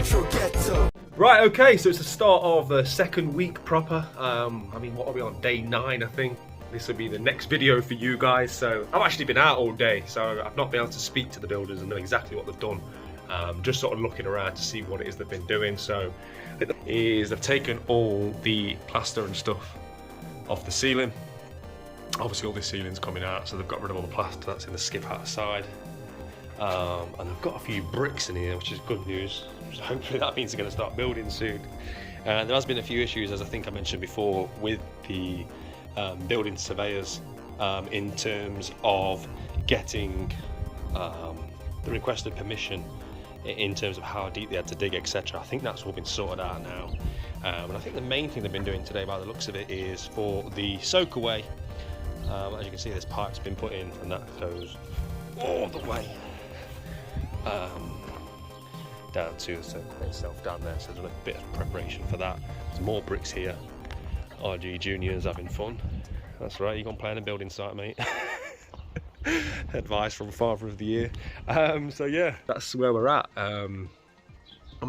Retro Ghetto. Right, okay, so it's the start of the second week proper. I mean, what are we on? Day 9, I think. This will be the next video for you guys. So I've actually been out all day, so I've not been able to speak to the builders and know exactly what they've done. Just sort of looking around to see what it is they've been doing. So they've taken all the plaster and stuff off the ceiling. Obviously all the ceiling's coming out, so they've got rid of all the plaster that's in the skip outside. And they've got a few bricks in here, which is good news. So hopefully that means they're going to start building soon. There has been a few issues, as I think I mentioned before, with the building surveyors in terms of getting the requested permission in terms of how deep they had to dig, etc. I think that's all been sorted out now. And I think the main thing they've been doing today, by the looks of it, is for the soak away. As you can see, this pipe's been put in, and that goes all the way down to the soak away itself down there. So there's a bit of preparation for that. There's more bricks here. RG Junior's having fun. That's right, you're going to play on a building site, mate. Advice from Father of the Year. So yeah, that's where we're at. I'm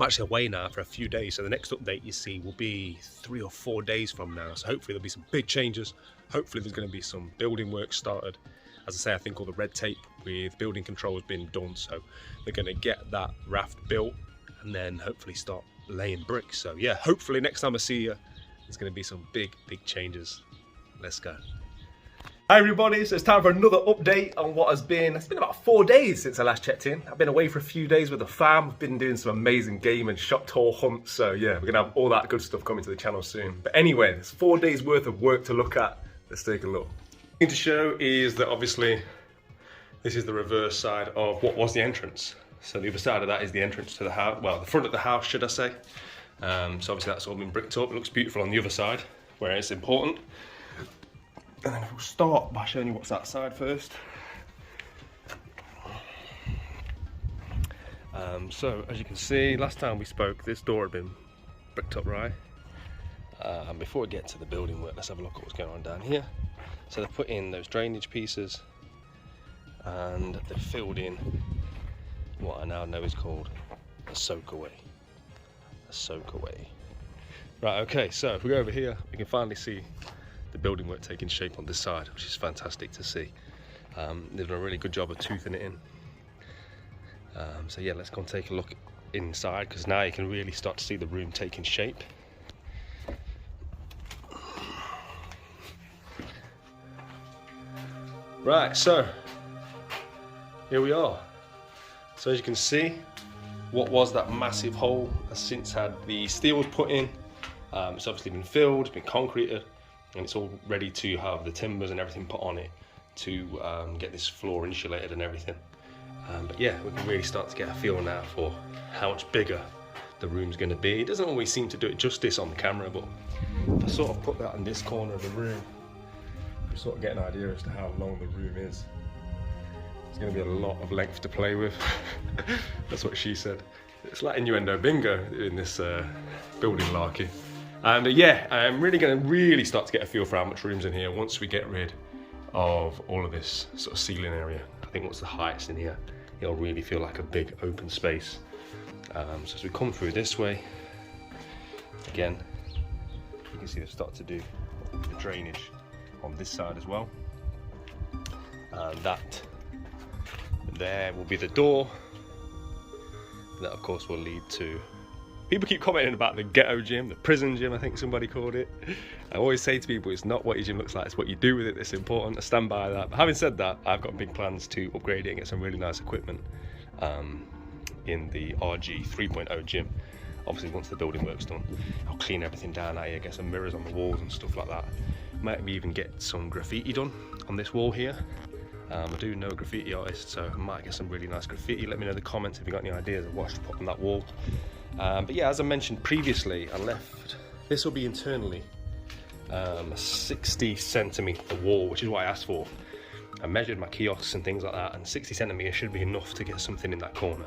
actually away now for a few days, so the next update you see will be 3 or 4 days from now. So hopefully there'll be some big changes. Hopefully there's going to be some building work started. As I say, I think all the red tape with building control has been done, so they're going to get that raft built and then hopefully start laying bricks. So yeah, hopefully next time I see you, there's going to be some big changes. Let's go. Hi everybody, so it's time for another update on what has been, it's been about 4 days since I last checked in. I've been away for a few days with the fam. I've been doing some amazing game and shop tour hunts, so yeah, we're gonna have all that good stuff coming to the channel soon. But anyway, there's 4 days worth of work to look at. Let's take a look. The thing to show is that obviously this is the reverse side of what was the entrance. So the other side of that is the entrance to the house, well, the front of the house, should I say. So obviously that's all been bricked up. It looks beautiful on the other side, where it's important. And then we'll start by showing you what's outside first. So as you can see, last time we spoke, this door had been bricked up right. Before we get to the building work, let's have a look at what's going on down here. So they've put in those drainage pieces and they've filled in what I now know is called a soak away. A soak away. Right, okay, so if we go over here, we can finally see the building work taking shape on this side, which is fantastic to see. They've done a really good job of toothing it in. So yeah, let's go and take a look inside, because now you can really start to see the room taking shape. Right, so here we are. So as you can see, what was that massive hole has since had the steel put in. It's obviously been filled, it's been concreted, and it's all ready to have the timbers and everything put on it to get this floor insulated and everything. But yeah, we can really start to get a feel now for how much bigger the room's going to be. It doesn't always seem to do it justice on the camera, but if I sort of put that in this corner of the room, we sort of get an idea as to how long the room is. It's going to be a lot of length to play with. That's what she said. It's like innuendo bingo in this building larky. And yeah, I'm really going to start to get a feel for how much room's in here once we get rid of all of this sort of ceiling area. I think once the height's in here, it'll really feel like a big open space. So as we come through this way, again, you can see they've started to do the drainage on this side as well. And that there will be the door. That of course will lead to, people keep commenting about the ghetto gym, the prison gym, I think somebody called it. I always say to people, it's not what your gym looks like, it's what you do with it that's important. I stand by that. But having said that, I've got big plans to upgrade it and get some really nice equipment in the RG 3.0 gym. Obviously once the building work's done, I'll clean everything down out here, get some mirrors on the walls and stuff like that. Might even get some graffiti done on this wall here. I do know a graffiti artist, so I might get some really nice graffiti. Let me know in the comments if you've got any ideas of what to put on that wall. But yeah, as I mentioned previously, I left, this will be internally a 60 centimetre wall, which is what I asked for. I measured my kiosks and things like that, and 60 centimetres should be enough to get something in that corner.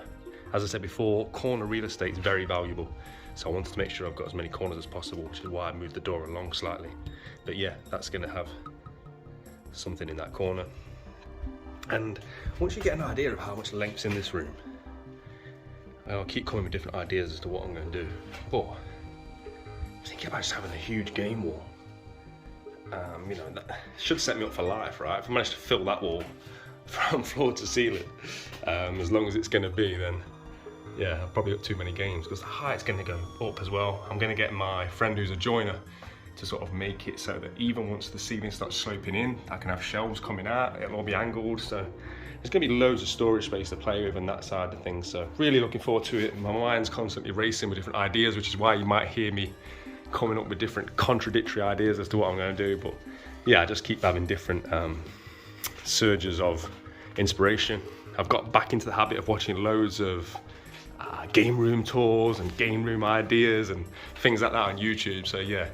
As I said before, corner real estate is very valuable, so I wanted to make sure I've got as many corners as possible, which is why I moved the door along slightly. But yeah, that's going to have something in that corner. And once you get an idea of how much length's in this room, I'll keep coming with different ideas as to what I'm going to do. But I'm thinking about just having a huge game wall. You know, that should set me up for life, right? If I manage to fill that wall from floor to ceiling, as long as it's going to be, then yeah, I'll probably up too many games, because the height's going to go up as well. I'm going to get my friend who's a joiner to sort of make it so that even once the ceiling starts sloping in, I can have shelves coming out, it'll all be angled, so there's going to be loads of storage space to play with on that side of things. So really looking forward to it. My mind's constantly racing with different ideas, which is why you might hear me coming up with different contradictory ideas as to what I'm going to do. But yeah, I just keep having different surges of inspiration. I've got back into the habit of watching loads of game room tours and game room ideas and things like that on YouTube. So yeah,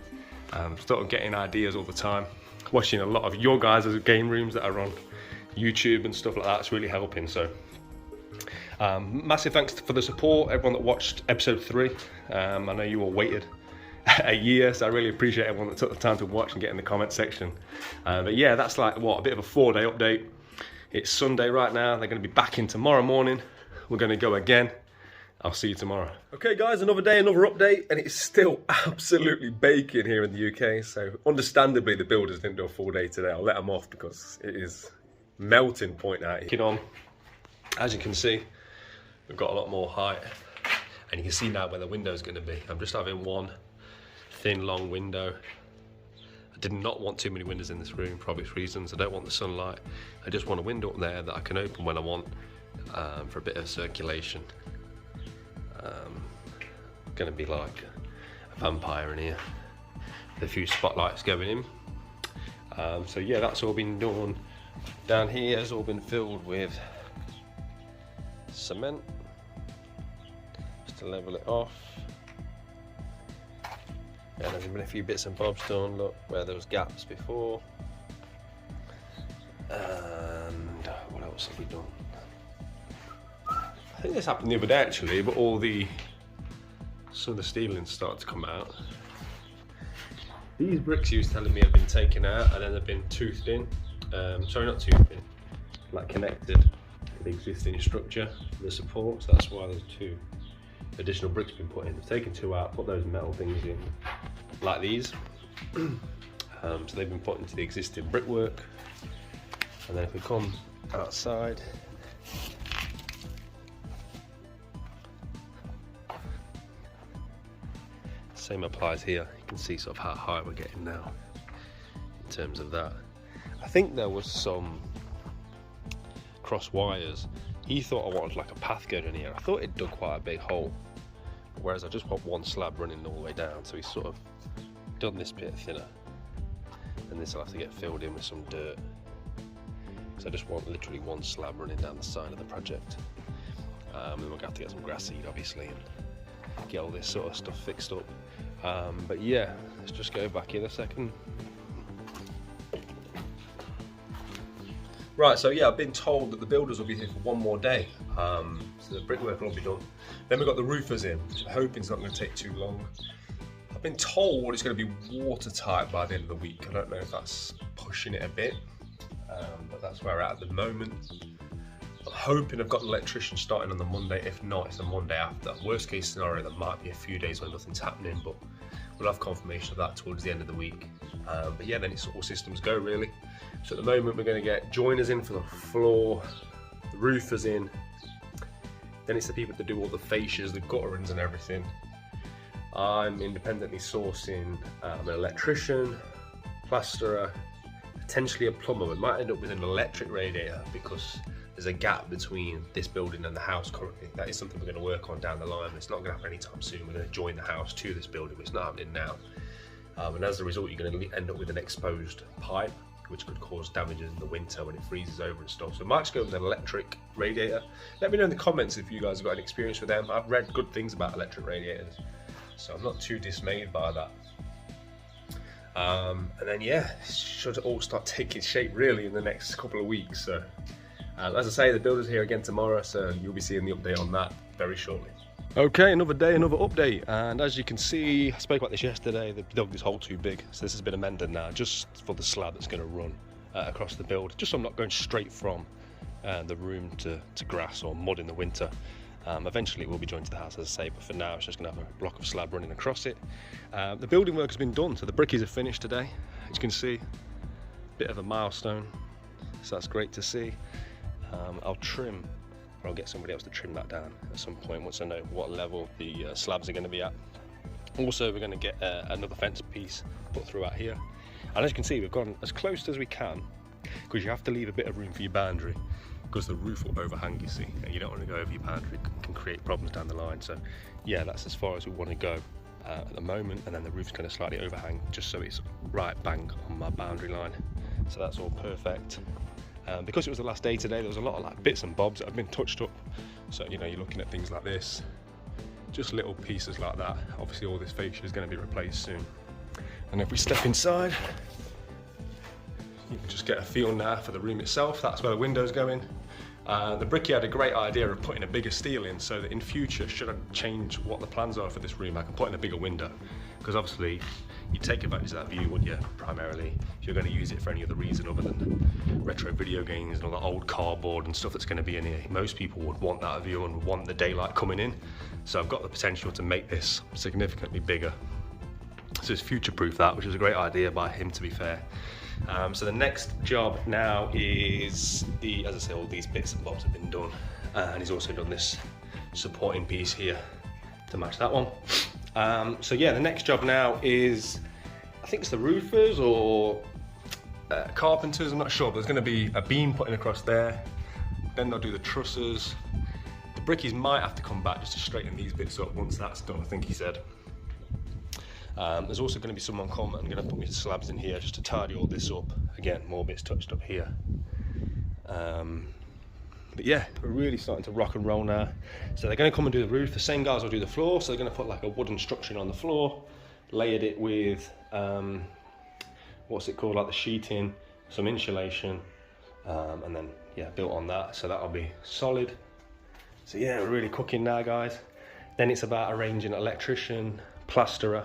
sort of getting ideas all the time. Watching a lot of your guys' game rooms that are on YouTube and stuff like that. It's really helping. So massive thanks for the support, everyone that watched episode 3. I know you all waited a year, so I really appreciate everyone that took the time to watch and get in the comment section. But yeah, that's like what, a bit of a 4-day update. It's Sunday right now. They're going to be back in tomorrow morning. We're going to go again. I'll see you tomorrow. Okay guys, another day, another update, and it's still absolutely baking here in the UK. So understandably the builders didn't do a full day today. I'll let them off because it is melting point out here. On, as you can see, we've got a lot more height, and you can see now where the window's going to be. I'm just having one thin long window. I did not want too many windows in this room for obvious reasons. I don't want the sunlight. I just want a window up there that I can open when I want, for a bit of circulation. Gonna be like a vampire in here with a few spotlights going in. So yeah, that's all been done. Down here has all been filled with cement just to level it off. And there's been a few bits and bobs done, look, where there was gaps before. And what else have we done? I think this happened the other day actually, but some of the ceilings started to come out. These bricks he was telling me have been taken out and then they've been toothed in. Sorry, not toothed in, like connected to the existing structure, the supports. That's why there's 2 additional bricks been put in. They've taken 2 out, put those metal things in, like these. So they've been put into the existing brickwork. And then if we come outside, same applies here. You can see sort of how high we're getting now in terms of that. I think there was some cross wires. He thought I wanted like a path going in here. I thought it dug quite a big hole, whereas I just want one slab running all the way down. So he's sort of done this bit thinner, and this will have to get filled in with some dirt. So I just want literally one slab running down the side of the project. And we're gonna have to get some grass seed obviously and get all this sort of stuff fixed up. But yeah, let's just go back in a second. Right, so yeah, I've been told that the builders will be here for one more day. So the brickwork will all be done. Then we've got the roofers in, which I'm hoping is not going to take too long. I've been told it's going to be watertight by the end of the week. I don't know if that's pushing it a bit, but that's where we're at the moment. I'm hoping I've got an electrician starting on the Monday. If not, it's the Monday after. Worst case scenario, there might be a few days when nothing's happening, but we'll have confirmation of that towards the end of the week. But yeah, then it's all systems go really. So at the moment we're going to get joiners in for the floor, the roofers in, then it's the people that do all the fascias, the gutterings and everything. I'm independently sourcing an electrician, plasterer, potentially a plumber. We might end up with an electric radiator because there's a gap between this building and the house currently. That is something we're going to work on down the line. It's not going to happen anytime soon. We're going to join the house to this building, but it's not happening now. And as a result, you're going to end up with an exposed pipe, which could cause damages in the winter when it freezes over and stuff. So I might just go with an electric radiator. Let me know in the comments if you guys have got any experience with them. I've read good things about electric radiators, so I'm not too dismayed by that. And then yeah, it should all start taking shape really in the next couple of weeks. So as I say, the builder's here again tomorrow, so you'll be seeing the update on that very shortly. Okay, another day, another update, and as you can see, I spoke about this yesterday, they dug this hole too big, so this has been amended now, just for the slab that's going to run across the build, just so I'm not going straight from the room to grass or mud in the winter. Eventually it will be joined to the house, as I say, but for now it's just going to have a block of slab running across it. The building work has been done, so the brickies are finished today. As you can see, a bit of a milestone, so that's great to see. I'll trim, or I'll get somebody else to trim that down at some point once I know what level the slabs are going to be at. Also, we're going to get another fence piece put throughout here, and as you can see, we've gone as close as we can, because you have to leave a bit of room for your boundary, because the roof will overhang, you see, and you don't want to go over your boundary. It can create problems down the line. So yeah, that's as far as we want to go at the moment, and then the roof's going to slightly overhang just so it's right bang on my boundary line. So that's all perfect. Because it was the last day today, there was a lot of like bits and bobs that have been touched up. So you know, you're looking at things like this, just little pieces like that. Obviously all this fascia is going to be replaced soon. And if we step inside, you can just get a feel now for the room itself. That's where the window's going. The brickie had a great idea of putting a bigger steel in, so that in future, should I change what the plans are for this room, I can put in a bigger window. Because obviously, you take advantage of that view, wouldn't you, primarily, if you're going to use it for any other reason other than retro video games and all the old cardboard and stuff that's going to be in here. Most people would want that view and would want the daylight coming in. So I've got the potential to make this significantly bigger. So it's future-proof that, which is a great idea by him, to be fair. So the next job now is as I say, all these bits and bobs have been done, and he's also done this supporting piece here to match that one. So yeah, the next job now is, I think it's the roofers or carpenters, I'm not sure, but there's going to be a beam putting across there, then they'll do the trusses. The brickies might have to come back just to straighten these bits up once that's done, I think he said. There's also going to be someone come and going to put me slabs in here just to tidy all this up. Again, more bits touched up here. But yeah, we're really starting to rock and roll now. So they're going to come and do the roof. The same guys will do the floor. So they're going to put like a wooden structure on the floor, layered it with, what's it called, like the sheeting, some insulation, and then yeah, built on that. So that'll be solid. So yeah, we're really cooking now, guys. Then it's about arranging an electrician, plasterer.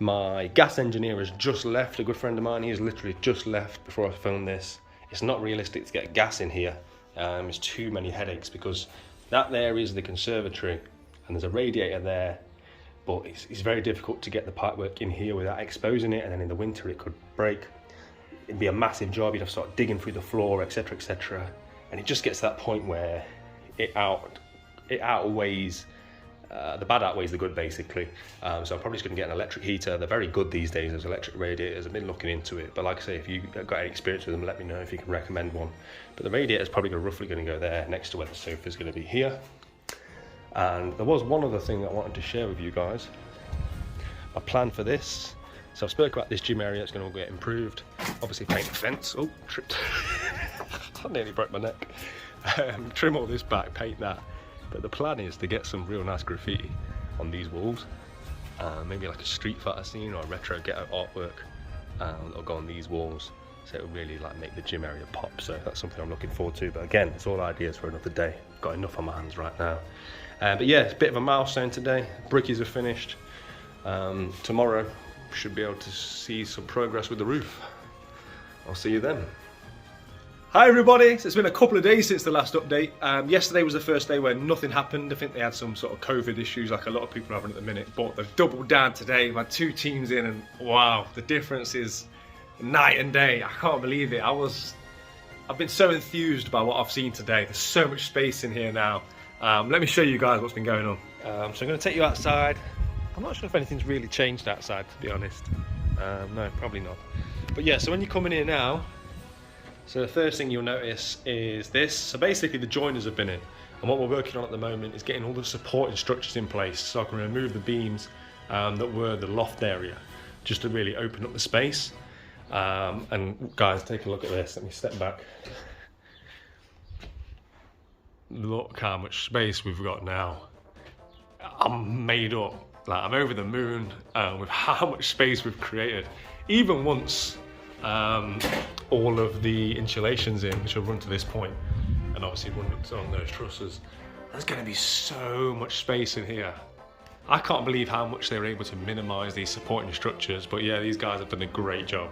My gas engineer has just left, a good friend of mine. He has literally just left before I filmed this. It's not realistic to get gas in here. There's too many headaches, because that there is the conservatory and there's a radiator there, but it's very difficult to get the pipework in here without exposing it, and then in the winter it could break. It'd be a massive job. You'd have to start digging through the floor, etc, etc, and it just gets to that point where it outweighs the bad outweighs the good, basically. So I'm probably just going to get an electric heater. They're very good these days, there's electric radiators. I've been looking into it, but like I say, if you've got any experience with them, let me know if you can recommend one. But the radiator is probably roughly going to go there, next to where the sofa is going to be here. And there was one other thing that I wanted to share with you guys. My plan for this. So I've spoken about this gym area, it's going to all get improved. Obviously paint the fence. Oh, tripped. I nearly broke my neck. Trim all this back, paint that. But the plan is to get some real nice graffiti on these walls. Maybe like a street fighter scene or a retro ghetto artwork that'll go on these walls. So it'll really like make the gym area pop. So that's something I'm looking forward to. But again, it's all ideas for another day. Got enough on my hands right now. But yeah, it's a bit of a milestone today. Brickies are finished. Tomorrow should be able to see some progress with the roof. I'll see you then. Hi everybody, so it's been a couple of days since the last update. Yesterday was the first day where nothing happened. I think they had some sort of COVID issues like a lot of people are having at the minute, but they've doubled down today. We've had 2 teams in, and wow, the difference is night and day. I can't believe it. I've been so enthused by what I've seen today. There's so much space in here now. Let me show you guys what's been going on. So I'm going to take you outside. I'm not sure if anything's really changed outside, to be honest. No, probably not. But yeah, so when you come in here now, so the first thing you'll notice is this. So basically the joiners have been in, and what we're working on at the moment is getting all the supporting structures in place so I can remove the beams that were the loft area, just to really open up the space. And guys, take a look at this. Let me step back. Look how much space we've got now. I'm made up. Like, I'm over the moon with how much space we've created. Even once all of the insulation's in, which will run to this point, and obviously run on those trusses, there's going to be so much space in here. I can't believe how much they were able to minimise these supporting structures, but yeah, these guys have done a great job.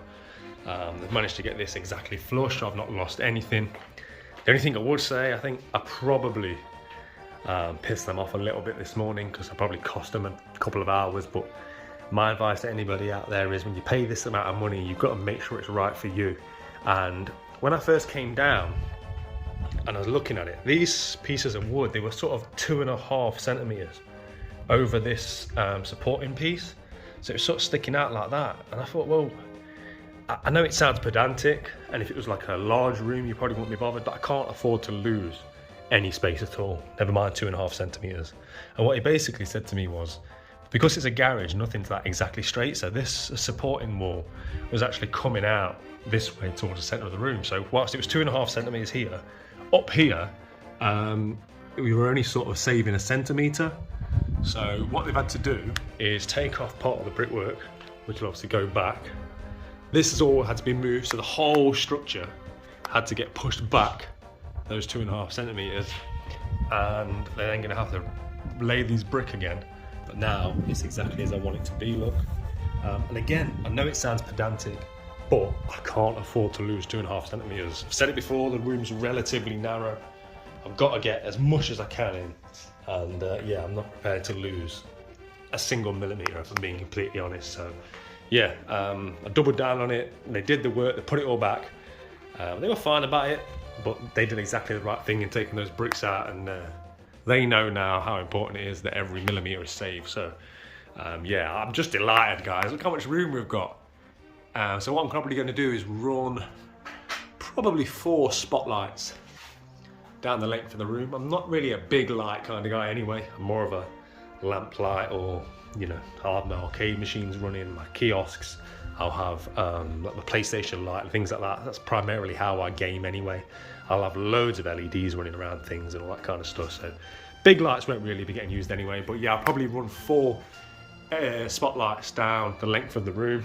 They've managed to get this exactly flush. I've not lost anything. The only thing I would say, I think I probably Pissed them off a little bit this morning because I probably cost them a couple of hours, but my advice to anybody out there is when you pay this amount of money, you've got to make sure it's right for you. And when I first came down and I was looking at it, these pieces of wood, they were sort of 2.5 centimeters over this supporting piece. So it was sort of sticking out like that. And I thought, well, I know it sounds pedantic, and if it was like a large room, you probably wouldn't be bothered, but I can't afford to lose any space at all, never mind 2.5 centimeters. And what he basically said to me was, because it's a garage, nothing's that exactly straight, so this supporting wall was actually coming out this way towards the center of the room. So whilst it was 2.5 centimeters here, up here, we were only sort of saving 1 centimeter. So what they've had to do is take off part of the brickwork, which will obviously go back. This has all had to be moved, so the whole structure had to get pushed back those 2.5 centimeters, and they're then going to have to lay these brick again. But now it's exactly as I want it to be, look. And again, I know it sounds pedantic, but I can't afford to lose 2.5 centimeters. I've said it before, the room's relatively narrow. I've got to get as much as I can in, and yeah, I'm not prepared to lose a single millimeter, if I'm being completely honest. So yeah, I doubled down on it. They did the work, they put it all back. They were fine about it, but they did exactly the right thing in taking those bricks out, and they know now how important it is that every millimeter is saved. So yeah, I'm just delighted, guys. Look how much room we've got. So what I'm probably going to do is run probably 4 spotlights down the length of the room. I'm not really a big light kind of guy anyway. I'm more of a lamp light, or you know, I'll have my arcade machines running, my kiosks, I'll have like the PlayStation light and things like that. That's primarily how I game anyway. I'll have loads of LEDs running around things and all that kind of stuff. So big lights won't really be getting used anyway. But yeah, I'll probably run 4 spotlights down the length of the room.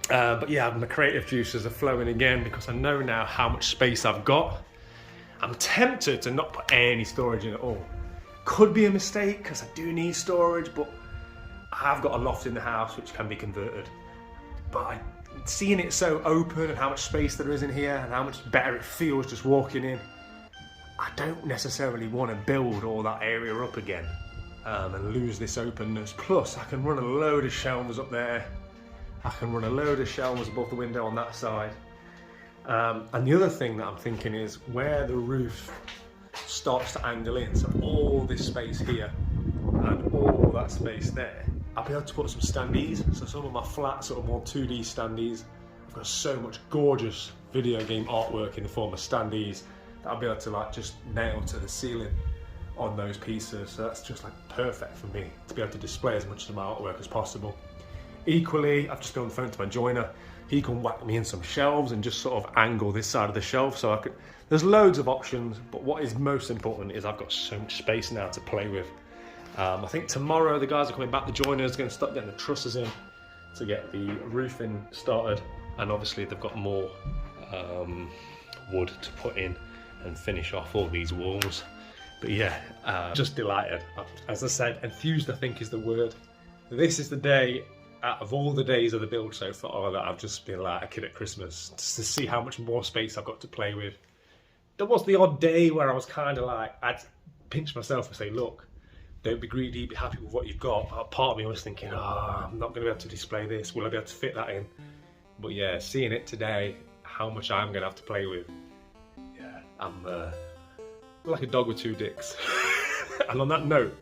But yeah, my creative juices are flowing again because I know now how much space I've got. I'm tempted to not put any storage in at all. Could be a mistake because I do need storage, but I've got a loft in the house which can be converted. But seeing it so open and how much space there is in here and how much better it feels just walking in, I don't necessarily want to build all that area up again and lose this openness. Plus I can run a load of shelves up there. I can run a load of shelves above the window on that side. And the other thing that I'm thinking is where the roof starts to angle in, so all this space here and all that space there, I'll be able to put some standees. So some of my flat sort of more 2D standees, I've got so much gorgeous video game artwork in the form of standees that I'll be able to like just nail to the ceiling on those pieces. So that's just like perfect for me to be able to display as much of my artwork as possible. Equally, I've just been on the phone to my joiner. He can whack me in some shelves and just sort of angle this side of the shelf, so I could. There's loads of options, but what is most important is I've got so much space now to play with. I think tomorrow the guys are coming back. The joiners are going to start getting the trusses in to get the roofing started, and obviously they've got more wood to put in and finish off all these walls. But yeah, just delighted. As I said, enthused I think is the word. This is the day out of all the days of the build so far that I've just been like a kid at Christmas, just to see how much more space I've got to play with. There was the odd day where I was kind of like, I'd pinch myself and say, look, don't be greedy, be happy with what you've got. Part of me was thinking, oh, I'm not going to be able to display this, will I be able to fit that in? But yeah, seeing it today, how much I'm going to have to play with, yeah, I'm like a dog with 2 dicks. And on that note,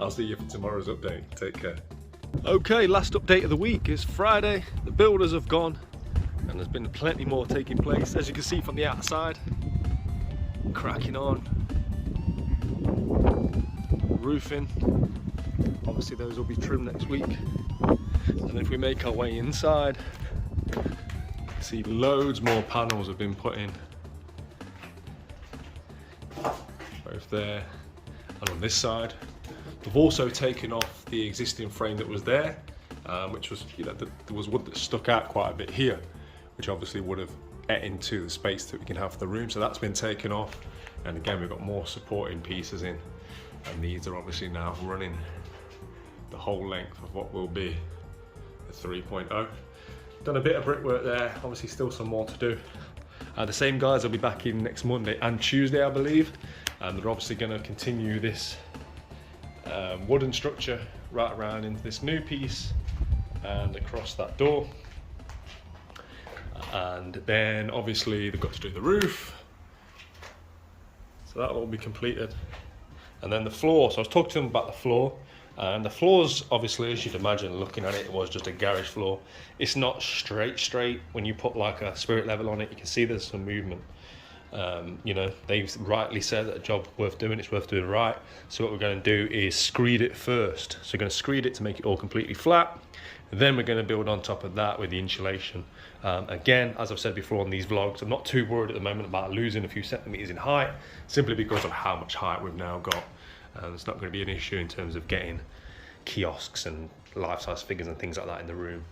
I'll see you for tomorrow's update. Take care. Okay, last update of the week is Friday. The builders have gone and there's been plenty more taking place, as you can see from the outside. Cracking on. Roofing. Obviously those will be trimmed next week. And if we make our way inside, you can see loads more panels have been put in. Both there and on this side. We've also taken off the existing frame that was there, which was, you know, there was wood that stuck out quite a bit here, which obviously would have ate into the space that we can have for the room. So that's been taken off, and again we've got more supporting pieces in, and these are obviously now running the whole length of what will be the 3.0. Done a bit of brickwork there, obviously still some more to do. The same guys will be back in next Monday and Tuesday, I believe. And they're obviously going to continue this wooden structure right around into this new piece and across that door. And then obviously they've got to do the roof. So that'll all be completed. And then the floor, so I was talking to them about the floor. And the floors, obviously, as you'd imagine, looking at it, it was just a garage floor. It's not straight. When you put like a spirit level on it, you can see there's some movement. You know, they've rightly said that a job worth doing, it's worth doing right. So what we're going to do is screed it first. So we're going to screed it to make it all completely flat. Then we're going to build on top of that with the insulation. Again, as I've said before on these vlogs, I'm not too worried at the moment about losing a few centimeters in height, simply because of how much height we've now got. It's not going to be an issue in terms of getting kiosks and life-size figures and things like that in the room.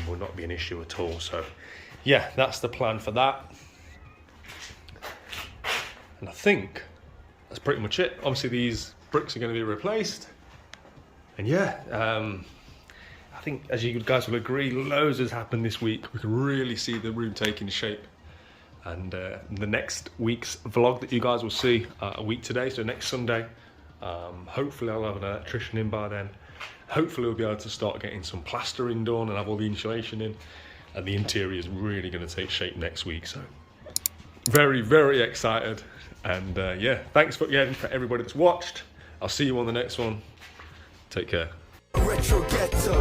Will not be an issue at all. So yeah, that's the plan for that. And I think that's pretty much it. Obviously these bricks are going to be replaced. And yeah, I think, as you guys will agree, loads has happened this week. We can really see the room taking shape. And the next week's vlog that you guys will see a week today, so next Sunday, hopefully I'll have an electrician in by then. Hopefully we'll be able to start getting some plastering done and have all the insulation in. And the interior is really going to take shape next week. So very, very excited. And yeah, thanks for everybody that's watched. I'll see you on the next one. Take care. Retro Ghetto.